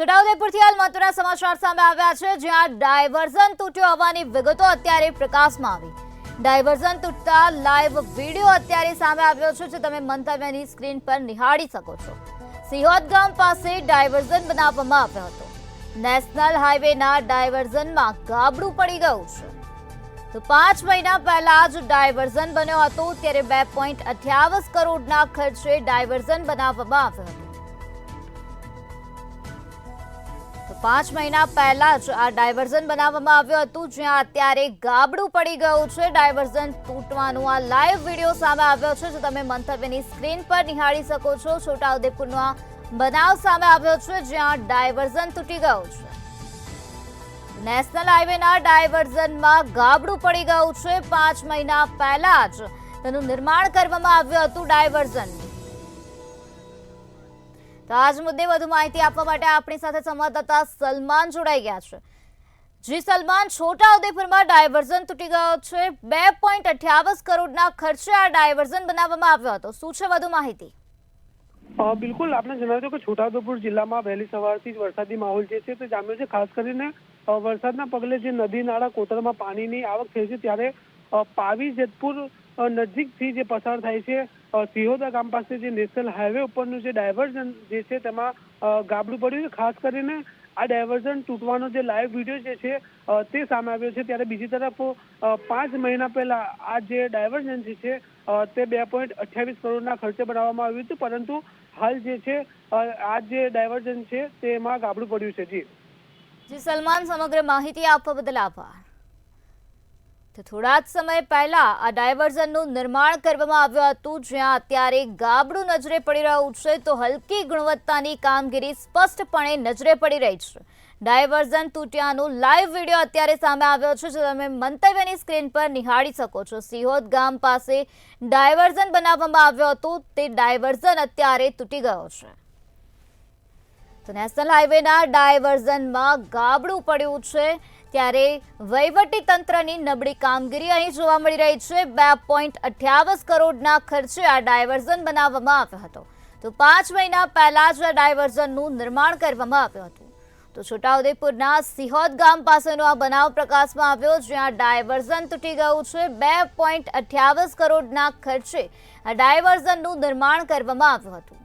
છોટાઉદેપુરથી હાલ મહત્વના સમાચાર સામે આવ્યા છે, જ્યાં ડાયવર્ઝન તૂટ્યો હોવાની વિગતો અત્યારે પ્રકાશમાં આવી। ડાયવર્ઝન તૂટતા લાઈવ વિડીયો અત્યારે સામે આવ્યો છે, જે તમે મંતવ્યની સ્ક્રીન પર નિહાળી શકો છો। સિહોદ ગામ પાસે ડાયવર્ઝન બનાવવામાં આવ્યો હતો। નેશનલ હાઈવેના ડાયવર્ઝનમાં ગાબડું પડી ગયું છે। તો 5 મહિના પહેલા જ ડાયવર્ઝન બન્યો હતો, ત્યારે 2.58 કરોડના ખર્ચે ડાયવર્ઝન બનાવવામાં આવ્યો હતો। તો 5 મહિના પહેલા જ આ ડાયવર્ઝન બનાવવામાં આવ્યું હતું, જ્યાં અત્યારે ગાબડું પડી ગયું છે। ડાયવર્ઝન તૂટવાનો આ લાઈવ વિડીયો સામે આવ્યો છે, જે તમે મંતવ્યની સ્ક્રીન પર નિહાળી શકો છો। છોટાઉદેપુરનો આ બનાવ સામે આવ્યો છે, જ્યાં ડાયવર્ઝન તૂટી ગયું છે। નેશનલ હાઈવેના ડાયવર્ઝનમાં ગાબડું પડી ગયું છે। 5 મહિના પહેલા જ તેનું નિર્માણ કરવામાં આવ્યું હતું ડાયવર્ઝનનું। તો આજ મુદ્દે વધુ માહિતી આપવા માટે આપણી સાથે સંવાદદાતા સલમાન જોડાઈ ગયા છે। જી સલમાન, છોટાઉદેપુરમાં ડાયવર્ઝન તૂટી ગયો છે। 2.58 કરોડના ખર્ચે આ ડાયવર્ઝન બનાવવામાં આવ્યો હતો। શું છે વધુ માહિતી? બિલકુલ, આપણે જણાવ્યું કે છોટાઉદેપુર જિલ્લામાં વહેલી સવારથી જ વરસાદી માહોલ જે છે તે જામ્યો છે। ખાસ કરીને વરસાદના પગલે જે નદી નાળા કોતરમાં પાણીની આવક થઈ છે, ત્યારે પાવી જેતપુર નજીકથી જે પસાર થાય છે સિહોદા ગામ પાસે જે નેશનલ હાઈવે ઉપરનું જે ડાયવર્ઝન જે છે તેમાં ગાબડું પડ્યું છે। ખાસ કરીને આ ડાયવર્ઝન તૂટવાનો જે લાઈવ વિડીયો જે છે તે સામે આવ્યો છે। ત્યારે બીજી તરફ 5 મહિના પહેલા આ જે ડાયવર્ઝન જે છે તે 2.28 કરોડના ખર્ચે બનાવવામાં આવ્યું હતું, પરંતુ હાલ જે છે આ જે ડાયવર્ઝન છે તેમાં ગાબડું પડ્યું છે। જી સલમાન, સમગ્ર માહિતી આપવા બદલ આભાર। તો થોડા જ સમય પહેલા આ ડાયવર્ઝનનું નિર્માણ કરવામાં આવ્યું હતું, જ્યાં અત્યારે ગાબડું નજરે પડી રહ્યું છે। તો હલકી ગુણવત્તાની કામગીરી સ્પષ્ટપણે નજરે પડી રહી છે। ડાયવર્ઝન તૂટ્યાનો લાઈવ વિડીયો અત્યારે સામે આવ્યો છે, જે તમે મંતવ્યની સ્ક્રીન પર નિહાળી શકો છો। સિહોદ ગામ પાસે ડાયવર્ઝન બનાવવામાં આવ્યો હતું, તે ડાયવર્ઝન અત્યારે તૂટી ગયો છે। તો નેશનલ હાઈવેના ડાયવર્ઝનમાં ગાબડું પડ્યું છે, ત્યારે વહીવટી તંત્રની નબળી કામગીરી અહીં જોવા મળી રહી છે। 2.58 કરોડના ખર્ચે આ ડાયવર્ઝન બનાવવામાં આવ્યો હતો। તો 5 મહિના પહેલા જ આ ડાયવર્ઝનનું નિર્માણ કરવામાં આવ્યું હતું। તો છોટાઉદેપુરના સિહોદ ગામ પાસેનો આ બનાવ પ્રકાશમાં આવ્યો, જ્યાં ડાયવર્ઝન તૂટી ગયું છે। 2.58 કરોડના ખર્ચે આ ડાયવર્ઝનનું નિર્માણ કરવામાં આવ્યું હતું।